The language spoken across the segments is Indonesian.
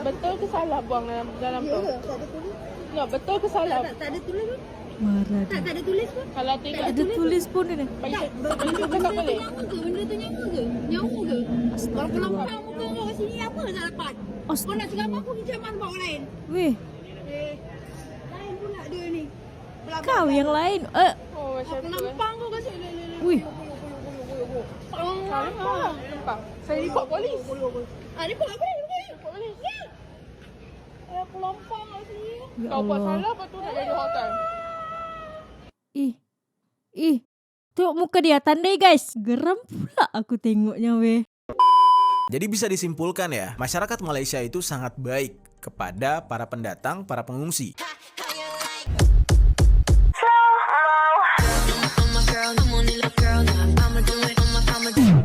betul ke salah buang dalam Ya tu? ke? Tak ada tulis. Ya, betul ke salah? Tak ada tulis pun. Marah Tak dia. ada tulis pun. Kalau tidak Ada tulis pun ini. bagi Benda bagi tu tak boleh. nyawa ke? Benda tu nyawa ke? Nyawa ke? Kalau Astagfirullah. pelompang muka kau kat sini apa tak dapat? Kau nak cakap apa pinjaman bawa lain? Weh, Lain pula dia ni. kau yang lain. Oh, macam tu. Pelompang kau kat sini. Wih, Salah. Nampak? Saya report polis. Ni buat apa ni? Report polis. Pelompang kat sini. ya Kau buat Allah. salah, lepas tu nak jadi hotel. Ih. Tengok muka dia, tandai guys. Geram pula aku tengoknya weh. Jadi bisa disimpulkan ya, masyarakat Malaysia itu sangat baik kepada para pendatang, para pengungsi.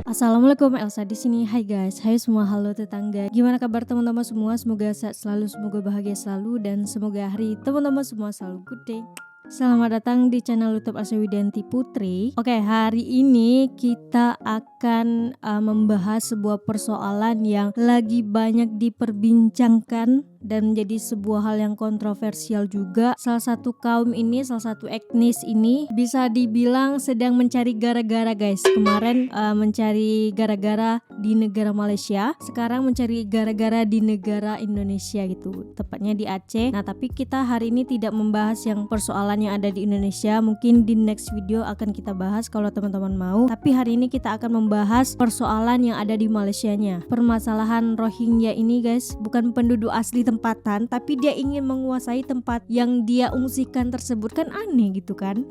Assalamualaikum, Elsa di sini. Hai guys, hai semua, halo tetangga. Gimana kabar teman-teman semua? Semoga sehat selalu, semoga bahagia selalu, dan semoga hari teman-teman semua selalu good day. Selamat datang di channel YouTube Elsa Widianti Putri. Oke, hari ini kita akan membahas sebuah persoalan yang lagi banyak diperbincangkan dan menjadi sebuah hal yang kontroversial juga. Salah satu kaum ini, salah satu etnis ini bisa dibilang sedang mencari gara-gara guys. Kemarin mencari gara-gara di negara Malaysia, sekarang mencari gara-gara di negara Indonesia gitu, tepatnya di Aceh. Nah, tapi kita hari ini tidak membahas yang persoalan yang ada di Indonesia, mungkin di next video akan kita bahas kalau teman-teman mau. Tapi hari ini kita akan membahas persoalan yang ada di Malaysianya. Permasalahan Rohingya ini guys, bukan penduduk asli tempatan, tapi dia ingin menguasai tempat yang dia ungsikan tersebut. Kan aneh gitu kan.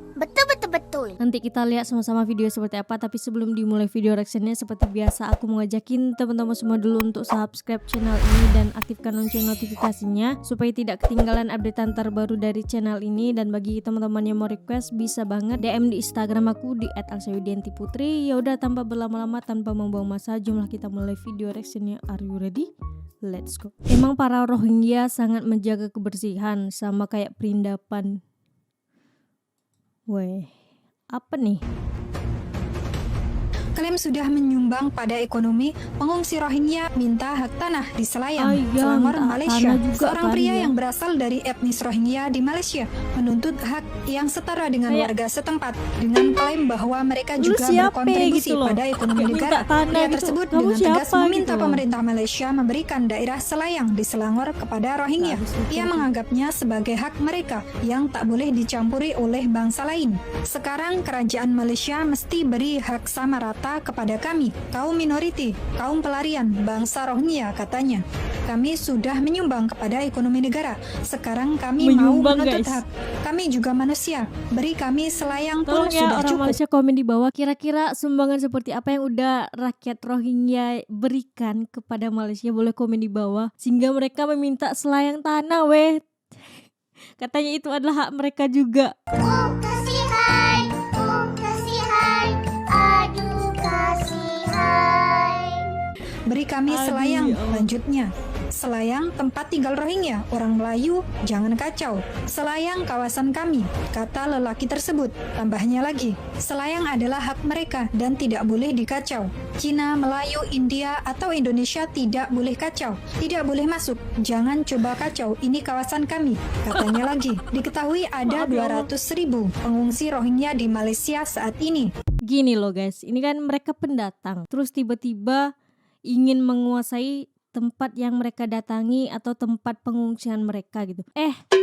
Betul. Nanti kita lihat sama-sama video seperti apa. Tapi sebelum dimulai video reactionnya, seperti biasa aku mau ngajakin teman-teman semua dulu untuk subscribe channel ini dan aktifkan lonceng notifikasinya supaya tidak ketinggalan updatean terbaru dari channel ini. Dan bagi teman-teman yang mau request, bisa banget DM di Instagram aku di @elsawidiantiputri. Ya udah, tanpa berlama-lama, tanpa membuang masa, jumlah kita mulai video reactionnya. Are you ready? Let's go. Emang para Rohingya sangat menjaga kebersihan, sama kayak perindapan. Weh, apa nih? Klaim sudah menyumbang pada ekonomi, pengungsi Rohingya minta hak tanah di Selayang, Iya, Selangor, minta Malaysia. tanah juga Seorang kan pria ya. yang berasal dari etnis Rohingya di Malaysia menuntut hak yang setara dengan Kayak- warga setempat dengan klaim bahwa mereka Lu juga siapa berkontribusi gitu loh? pada ekonomi Kayak minta negara. tanah Pria gitu. tersebut Kamu dengan tegas siapa meminta gitu loh? pemerintah Malaysia memberikan daerah Selayang di Selangor kepada Rohingya. Nggak habis Ia pikir. menganggapnya sebagai hak mereka yang tak boleh dicampuri oleh bangsa lain. Sekarang kerajaan Malaysia mesti beri hak sama rata kepada kami, kaum minoriti, kaum pelarian, bangsa Rohingya, katanya. Kami sudah menyumbang kepada ekonomi negara. Sekarang kami mau Menyumbang, menuntut guys. hak. Kami juga manusia. Beri kami Selayang pun Tolong ya sudah orang cukup. Malaysia komen di bawah, kira-kira sumbangan seperti apa yang udah rakyat Rohingya berikan kepada Malaysia. Boleh komen di bawah, sehingga mereka meminta selayang tanah weh. Katanya itu adalah hak mereka juga. Beri kami Aduh, Selayang, ya Allah. lanjutnya. Selayang tempat tinggal Rohingya, orang Melayu, jangan kacau. Selayang kawasan kami, kata lelaki tersebut. Tambahnya lagi, Selayang adalah hak mereka dan tidak boleh dikacau. Cina, Melayu, India, atau Indonesia tidak boleh kacau. Tidak boleh masuk, jangan coba kacau, ini kawasan kami, katanya lagi. Diketahui ada Maaf ya Allah. 200.000 pengungsi Rohingya di Malaysia saat ini. Gini loh guys, ini kan mereka pendatang, terus tiba-tiba ingin menguasai tempat yang mereka datangi atau tempat pengungsian mereka gitu.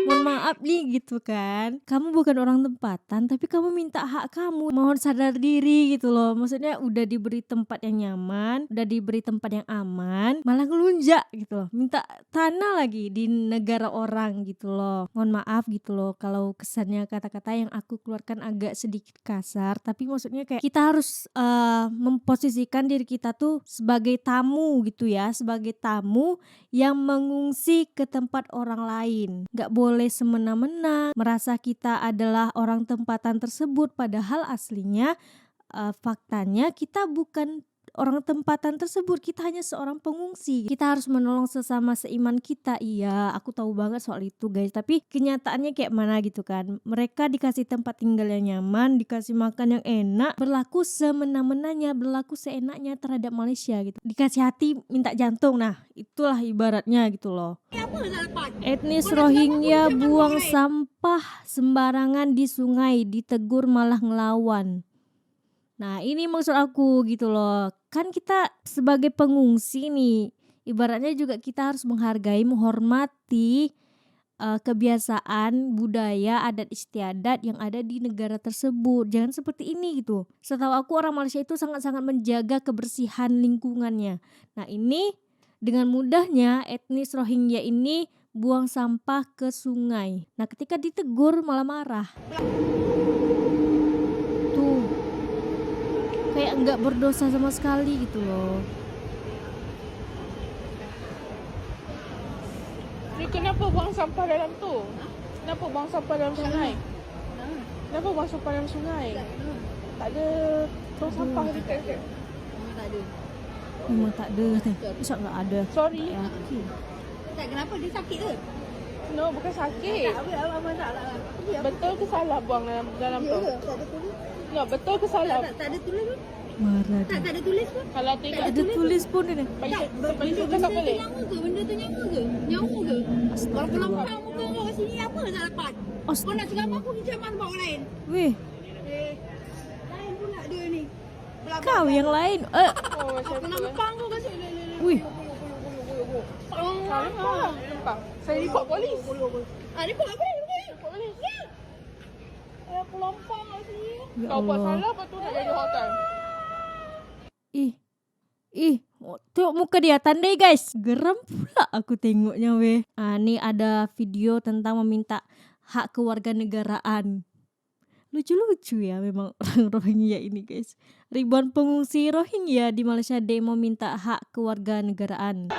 Mohon maaf nih gitu kan. Kamu bukan orang tempatan, tapi kamu minta hak kamu. Mohon sadar diri gitu loh. Maksudnya udah diberi tempat yang nyaman, udah diberi tempat yang aman, malah ngelunjak gitu loh. Minta tanah lagi di negara orang gitu loh. Mohon maaf gitu loh kalau kesannya kata-kata yang aku keluarkan agak sedikit kasar, tapi maksudnya kayak kita harus memposisikan diri kita tuh sebagai tamu gitu ya, sebagai tamu yang mengungsi ke tempat orang lain. Gak boleh semena-mena merasa kita adalah orang tempatan tersebut, padahal aslinya faktanya kita bukan orang tempatan tersebut, kita hanya seorang pengungsi. Kita harus menolong sesama seiman kita. Iya, aku tahu banget soal itu guys, tapi kenyataannya kayak mana gitu kan. Mereka dikasih tempat tinggal yang nyaman, dikasih makan yang enak, berlaku semena-menanya, berlaku seenaknya terhadap Malaysia gitu. Dikasih hati minta jantung. Nah, itulah ibaratnya gitu loh. Etnis Rohingya buang sampah sembarangan di sungai, ditegur malah ngelawan. Nah, ini maksud aku gitu loh. Kan kita sebagai pengungsi nih, ibaratnya juga kita harus menghargai, menghormati kebiasaan, budaya, adat istiadat yang ada di negara tersebut. Jangan seperti ini gitu. Setahu aku orang Malaysia itu sangat-sangat menjaga kebersihan lingkungannya. Nah, ini dengan mudahnya etnis Rohingya ini buang sampah ke sungai. Nah, ketika ditegur malah marah. Tuh, kayak nggak berdosa sama sekali gitu loh. Ni kenapa buang sampah dalam tu? Kenapa buang sampah dalam sungai? Kenapa buang sampah dalam sungai? Tak ada buang sampah dekat. Tak ada. Memang tak ada teh. Masa nggak ada? Sorry. Tak yakin. Tak, kenapa dia sakit ke? No, bukan sakit. Tak apa, apa masalah. Betul ke salah buang dalam tu? Tak ada tulis. No, betul ke salah? Tak ada tulis pun. Marah Tak dia. ada tulis pun. Kalau tinggal Ada tulis pun ini. benda Benda cakap tu boleh. nyawa ke? Benda tu nyawa ke? Nyawa ke? Kalau pelan-pelan muka kau kat sini apa tak dapat? Kau nak ceramah aku pergi ceramah tempat orang lain. Weh, Lain pula dia ni. kau yang lain. Oh, macam tu. Pelan-pelan kau kat sini. Wih, Salah. Nampak? Saya report polis. Ni pula apa? Report polis. Aku lompang kat sini. ya Kau buat Allah. salah, lepas tu nak jadi hotel. Tengok muka dia, tandai guys. Geram pula aku tengoknya weh. Ni ada video tentang meminta hak kewarganegaraan. Lucu-lucu ya memang orang Rohingya ini guys. Ribuan pengungsi Rohingya di Malaysia demo minta hak kewarganegaraan.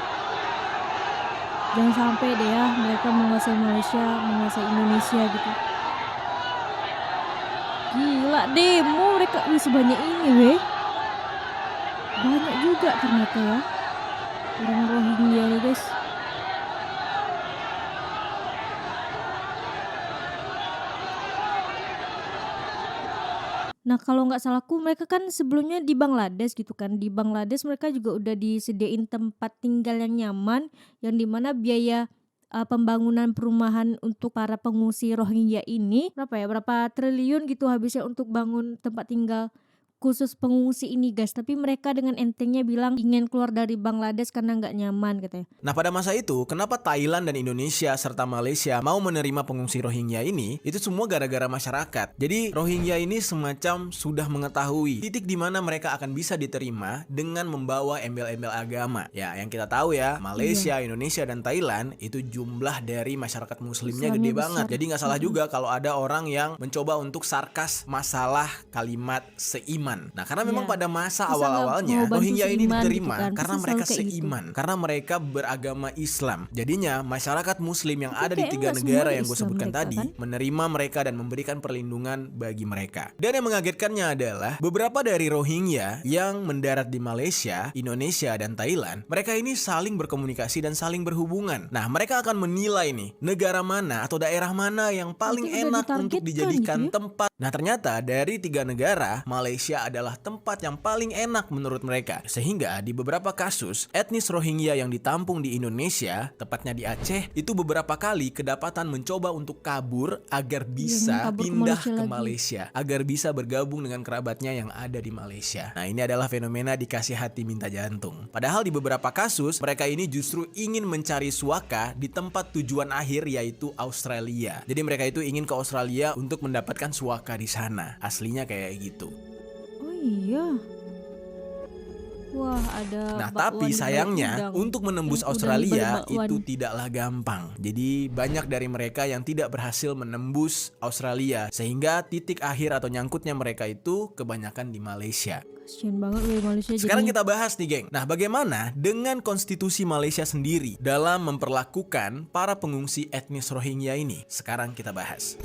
Jangan sampai deh ya mereka menguasai Malaysia, menguasai Indonesia gitu. Gila demo mereka sebanyak ini weh. Banyak juga ternyata ya orang Rohingya nih guys. Nah kalau nggak salahku mereka kan sebelumnya di Bangladesh gitu kan. Di Bangladesh mereka juga udah disediain tempat tinggal yang nyaman, yang dimana biaya pembangunan perumahan untuk para pengungsi Rohingya ini berapa triliun gitu habisnya untuk bangun tempat tinggal khusus pengungsi ini guys. Tapi mereka dengan entengnya bilang ingin keluar dari Bangladesh karena nggak nyaman katanya. Nah pada masa itu, kenapa Thailand dan Indonesia serta Malaysia mau menerima pengungsi Rohingya ini? Itu semua gara-gara masyarakat. Jadi Rohingya ini semacam sudah mengetahui titik di mana mereka akan bisa diterima dengan membawa embel-embel agama. Ya, yang kita tahu ya, Malaysia, Indonesia, dan Thailand itu jumlah dari masyarakat muslimnya Islamnya gede besar. banget. Jadi nggak salah juga kalau ada orang yang mencoba untuk sarkas masalah kalimat seiman. Nah, karena memang Iya. pada masa Bisa nggak awal-awalnya mau bantu Rohingya ini seiman diterima gitu kan. karena Pasti mereka selalu kayak gitu. seiman, karena mereka beragama Islam. Jadinya masyarakat muslim yang Tapi ada di kayaknya 3 nggak negara semua yang gue Islam sebutkan mereka, tadi kan? menerima mereka dan memberikan perlindungan bagi mereka. Dan yang mengagetkannya adalah beberapa dari Rohingya yang mendarat di Malaysia, Indonesia, dan Thailand, mereka ini saling berkomunikasi dan saling berhubungan. Nah, mereka akan menilai nih negara mana atau daerah mana yang paling Berarti udah enak untuk ditargetkan dijadikan gitu ya? tempat. Nah, ternyata dari 3 negara, Malaysia adalah tempat yang paling enak menurut mereka. Sehingga di beberapa kasus, etnis Rohingya yang ditampung di Indonesia, tepatnya di Aceh, itu beberapa kali kedapatan mencoba untuk kabur agar bisa kabur ke pindah Malaysia ke lagi. Malaysia, agar bisa bergabung dengan kerabatnya yang ada di Malaysia. Nah, ini adalah fenomena dikasih hati minta jantung. Padahal di beberapa kasus, mereka ini justru ingin mencari suaka di tempat tujuan akhir, yaitu Australia. Jadi mereka itu ingin ke Australia untuk mendapatkan suaka di sana. Aslinya kayak gitu. Oh iya. Wah ada Nah, bakwan tapi di balik sayangnya udang. untuk menembus Yang udang di Australia balik bakwan. itu tidaklah gampang. Jadi banyak dari mereka yang tidak berhasil menembus Australia, sehingga titik akhir atau nyangkutnya mereka itu kebanyakan di Malaysia. Kasian banget weh Malaysia. Sekarang jadinya. kita bahas nih, geng. Nah, bagaimana dengan konstitusi Malaysia sendiri dalam memperlakukan para pengungsi etnis Rohingya ini? Sekarang kita bahas.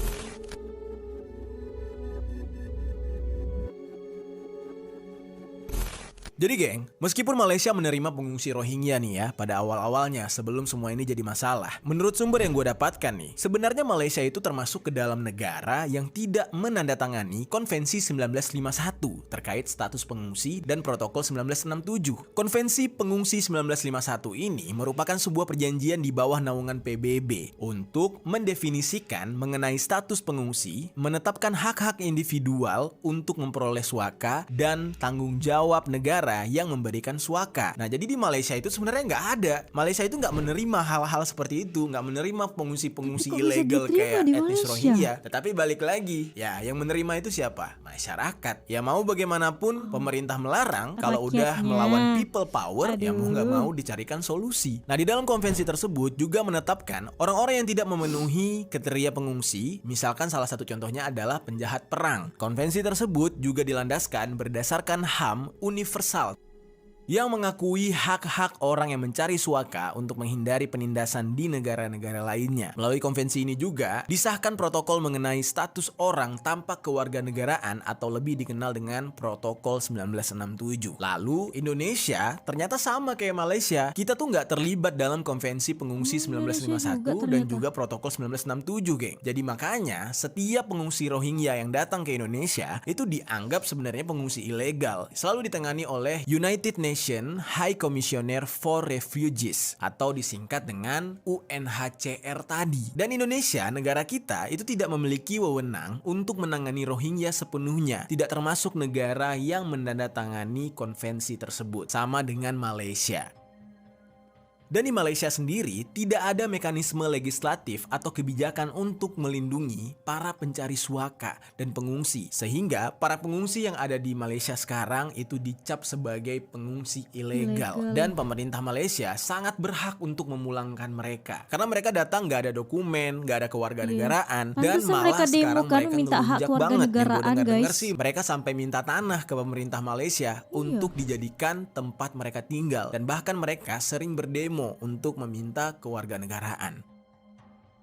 Jadi geng, meskipun Malaysia menerima pengungsi Rohingya nih ya pada awal-awalnya sebelum semua ini jadi masalah, menurut sumber yang gue dapatkan nih, sebenarnya Malaysia itu termasuk ke dalam negara yang tidak menandatangani Konvensi 1951 terkait status pengungsi dan Protokol 1967. Konvensi Pengungsi 1951 ini merupakan sebuah perjanjian di bawah naungan PBB untuk mendefinisikan mengenai status pengungsi, menetapkan hak-hak individual untuk memperoleh suaka dan tanggung jawab negara yang memberikan suaka. Nah, jadi di Malaysia itu sebenarnya nggak ada. Malaysia itu nggak menerima hal-hal seperti itu, nggak menerima pengungsi-pengungsi ilegal kayak etnis Rohingya. Tetapi balik lagi, ya yang menerima itu siapa? Masyarakat. Ya mau bagaimanapun pemerintah melarang, kalau udah melawan people power, ya mau nggak mau dicarikan solusi. Nah, di dalam konvensi tersebut juga menetapkan orang-orang yang tidak memenuhi kriteria pengungsi, misalkan salah satu contohnya adalah penjahat perang. Konvensi tersebut juga dilandaskan berdasarkan HAM universal yang mengakui hak-hak orang yang mencari suaka untuk menghindari penindasan di negara-negara lainnya. Melalui konvensi ini juga disahkan protokol mengenai status orang tanpa kewarganegaraan atau lebih dikenal dengan Protokol 1967. Lalu Indonesia ternyata sama kayak Malaysia. Kita tuh nggak terlibat dalam Konvensi Pengungsi 1951 dan juga Protokol 1967, geng. Jadi makanya setiap pengungsi Rohingya yang datang ke Indonesia itu dianggap sebenarnya pengungsi ilegal. Selalu ditangani oleh United Nations High Commissioner for Refugees atau disingkat dengan UNHCR tadi. Dan Indonesia, negara kita, itu tidak memiliki wewenang untuk menangani Rohingya sepenuhnya. Tidak termasuk negara yang menandatangani konvensi tersebut, sama dengan Malaysia. Dan di Malaysia sendiri tidak ada mekanisme legislatif atau kebijakan untuk melindungi para pencari suaka dan pengungsi. Sehingga para pengungsi yang ada di Malaysia sekarang itu dicap sebagai pengungsi ilegal. Dan pemerintah Malaysia sangat berhak untuk memulangkan mereka. Karena mereka datang gak ada dokumen, gak ada kewarganegaraan. Dan malah sekarang mereka minta hak ngelunjak banget. kewarganegaraan, Dengar guys. sih mereka sampai minta tanah ke pemerintah Malaysia untuk dijadikan tempat mereka tinggal. Dan bahkan mereka sering berdemo untuk meminta kewarganegaraan.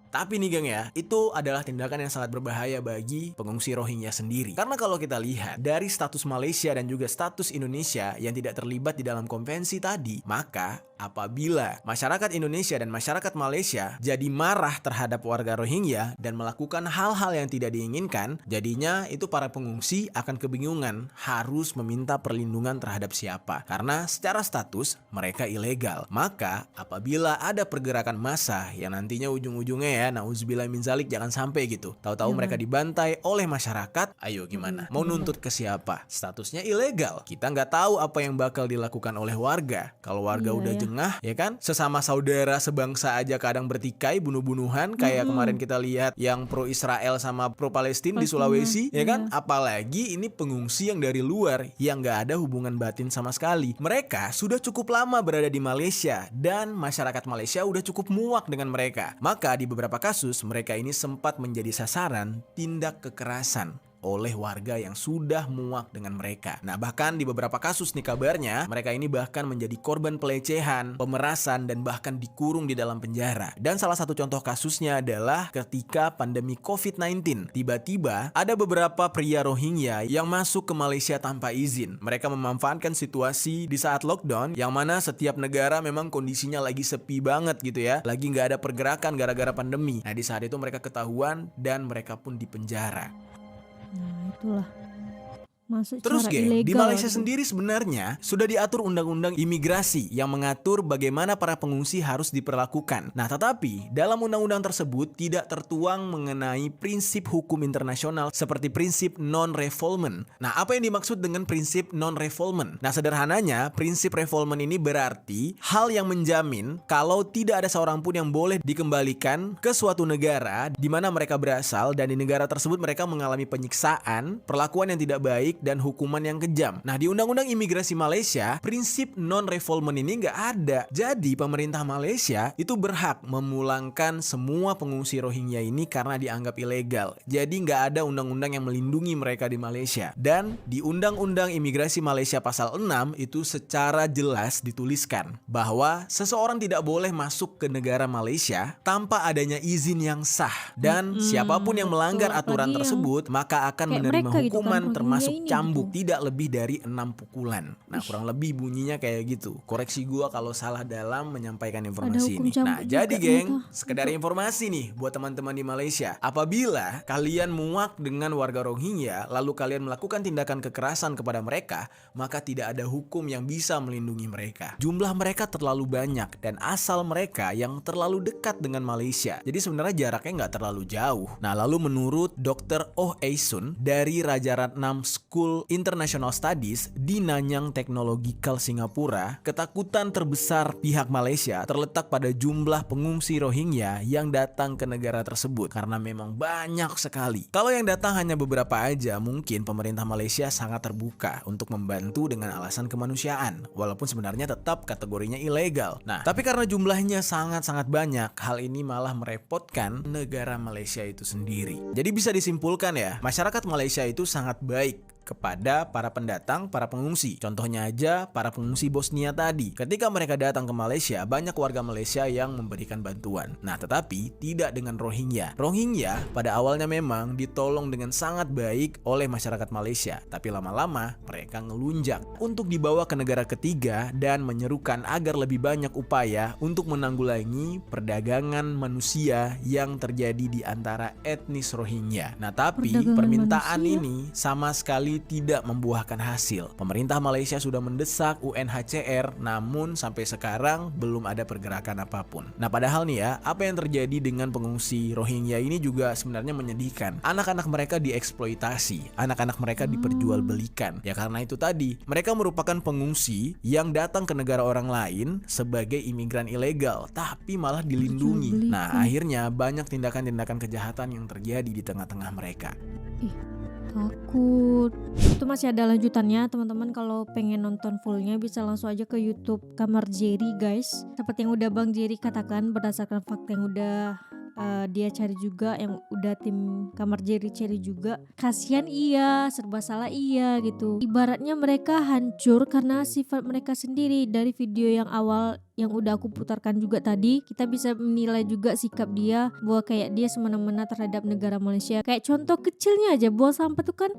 Tapi nih geng ya, itu adalah tindakan yang sangat berbahaya bagi pengungsi Rohingya sendiri. Karena kalau kita lihat dari status Malaysia dan juga status Indonesia yang tidak terlibat di dalam konvensi tadi, maka apabila masyarakat Indonesia dan masyarakat Malaysia jadi marah terhadap warga Rohingya dan melakukan hal-hal yang tidak diinginkan, jadinya itu para pengungsi akan kebingungan harus meminta perlindungan terhadap siapa. Karena secara status mereka ilegal. Maka apabila ada pergerakan massa yang nantinya ujung-ujungnya ya, nauzubillah min zalik, jangan sampai gitu. Tahu-tahu mereka dibantai oleh masyarakat, ayo gimana? Mau nuntut ke siapa? Statusnya ilegal. Kita nggak tahu apa yang bakal dilakukan oleh warga. Kalau warga udah jengah, ya kan? Sesama saudara sebangsa aja kadang bertikai, bunuh-bunuhan. Kayak kemarin kita lihat yang pro Israel sama pro Palestina di Sulawesi, ya kan? Apalagi ini pengungsi yang dari luar, yang nggak ada hubungan batin sama sekali. Mereka sudah cukup lama berada di Malaysia, dan masyarakat Malaysia udah cukup muak dengan mereka. Maka di beberapa kasus mereka ini sempat menjadi sasaran tindak kekerasan oleh warga yang sudah muak dengan mereka. Nah, bahkan di beberapa kasus nih kabarnya, mereka ini bahkan menjadi korban pelecehan, pemerasan, dan bahkan dikurung di dalam penjara. Dan salah satu contoh kasusnya adalah ketika pandemi COVID-19. Tiba-tiba ada beberapa pria Rohingya yang masuk ke Malaysia tanpa izin. Mereka memanfaatkan situasi di saat lockdown, yang mana setiap negara memang kondisinya lagi sepi banget gitu ya. Lagi nggak ada pergerakan gara-gara pandemi. Nah, di saat itu mereka ketahuan dan mereka pun dipenjara. Nah, itulah. Masuk Terus cara geng, di ilegal Malaysia gitu. sendiri sebenarnya sudah diatur undang-undang imigrasi yang mengatur bagaimana para pengungsi harus diperlakukan. Nah, tetapi dalam undang-undang tersebut tidak tertuang mengenai prinsip hukum internasional seperti prinsip non-refoulement. Nah, apa yang dimaksud dengan prinsip non-refoulement? Nah, sederhananya prinsip refoulement ini berarti hal yang menjamin kalau tidak ada seorang pun yang boleh dikembalikan ke suatu negara di mana mereka berasal dan di negara tersebut mereka mengalami penyiksaan, perlakuan yang tidak baik, dan hukuman yang kejam. Nah, di Undang-Undang Imigrasi Malaysia, prinsip non-refoulement ini nggak ada. Jadi, pemerintah Malaysia itu berhak memulangkan semua pengungsi Rohingya ini karena dianggap ilegal. Jadi, nggak ada undang-undang yang melindungi mereka di Malaysia. Dan di Undang-Undang Imigrasi Malaysia pasal 6 itu secara jelas dituliskan bahwa seseorang tidak boleh masuk ke negara Malaysia tanpa adanya izin yang sah. Dan siapapun yang melanggar betul. aturan Apalagi yang tersebut maka akan kayak menerima mereka gitu kan, hukuman Rohingya termasuk ini. cambuk, tidak lebih dari 6 pukulan. Nah, kurang lebih bunyinya kayak gitu. Koreksi gua kalau salah dalam menyampaikan informasi hukum ini. cambuk Nah, juga jadi geng, ternyata. sekedar informasi nih buat teman-teman di Malaysia. Apabila kalian muak dengan warga Rohingya, lalu kalian melakukan tindakan kekerasan kepada mereka, maka tidak ada hukum yang bisa melindungi mereka. Jumlah mereka terlalu banyak dan asal mereka yang terlalu dekat dengan Malaysia. Jadi sebenarnya jaraknya nggak terlalu jauh. Nah, lalu menurut Dr. Oh Eisun dari Rajaratnam School International Studies di Nanyang Technological Singapura, ketakutan terbesar pihak Malaysia terletak pada jumlah pengungsi Rohingya yang datang ke negara tersebut karena memang banyak sekali. Kalau yang datang hanya beberapa aja, mungkin pemerintah Malaysia sangat terbuka untuk membantu dengan alasan kemanusiaan, walaupun sebenarnya tetap kategorinya ilegal. Nah, tapi karena jumlahnya sangat-sangat banyak, hal ini malah merepotkan negara Malaysia itu sendiri. Jadi bisa disimpulkan ya, masyarakat Malaysia itu sangat baik kepada para pendatang, para pengungsi. Contohnya aja para pengungsi Bosnia tadi. Ketika mereka datang ke Malaysia, banyak warga Malaysia yang memberikan bantuan. Nah, tetapi tidak dengan Rohingya. Rohingya pada awalnya memang ditolong dengan sangat baik oleh masyarakat Malaysia, tapi lama-lama mereka ngelunjak untuk dibawa ke negara ketiga dan menyerukan agar lebih banyak upaya untuk menanggulangi perdagangan manusia yang terjadi di antara etnis Rohingya. Nah, tapi Perdagangan permintaan manusia? ini sama sekali tidak membuahkan hasil. Pemerintah Malaysia sudah mendesak UNHCR, namun sampai sekarang belum ada pergerakan apapun. Nah, padahal nih ya, apa yang terjadi dengan pengungsi Rohingya ini juga sebenarnya menyedihkan. Anak-anak mereka dieksploitasi, anak-anak mereka diperjualbelikan. Ya karena itu tadi, mereka merupakan pengungsi yang datang ke negara orang lain sebagai imigran ilegal, tapi malah dilindungi. Nah, akhirnya banyak tindakan-tindakan kejahatan yang terjadi di tengah-tengah mereka. Takut. Itu masih ada lanjutannya teman-teman. Kalau pengen nonton fullnya bisa langsung aja ke YouTube Kamar Jerry guys. Seperti yang udah Bang Jerry katakan, berdasarkan fakta yang udah dia cari juga, yang udah tim Kamar Jerry cari juga. Kasihan iya, serba salah iya gitu. Ibaratnya mereka hancur karena sifat mereka sendiri. Dari video yang awal yang udah aku putarkan juga tadi, kita bisa menilai juga sikap dia bahwa kayak dia semena-mena terhadap negara Malaysia. Kayak contoh kecilnya aja, buang sampah tuh kan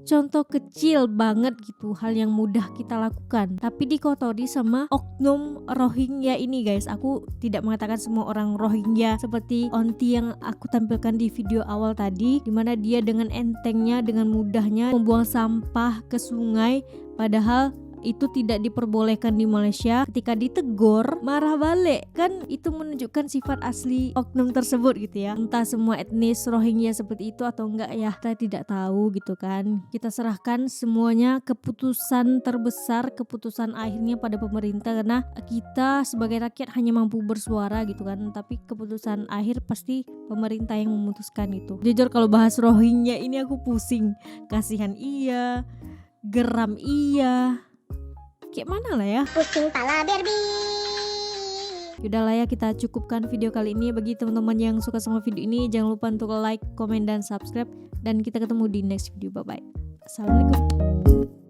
contoh kecil banget gitu, hal yang mudah kita lakukan, tapi dikotori sama oknum Rohingya ini guys. Aku tidak mengatakan semua orang Rohingya seperti onti yang aku tampilkan di video awal tadi, dimana dia dengan entengnya, dengan mudahnya membuang sampah ke sungai, padahal itu tidak diperbolehkan di Malaysia. Ketika ditegur marah balik, kan itu menunjukkan sifat asli oknum tersebut gitu ya. Entah semua etnis Rohingya seperti itu atau enggak ya, kita tidak tahu gitu kan. Kita serahkan semuanya keputusan terbesar, keputusan akhirnya pada pemerintah, karena kita sebagai rakyat hanya mampu bersuara gitu kan, tapi keputusan akhir pasti pemerintah yang memutuskan itu. Jujur kalau bahas Rohingya ini aku pusing, kasihan iya, geram iya, kayak mana lah ya. Pusing pala Barbie. Yaudah lah ya, kita cukupkan video kali ini. Bagi teman-teman yang suka sama video ini, jangan lupa untuk like, komen, dan subscribe. Dan kita ketemu di next video. Bye bye. Assalamualaikum.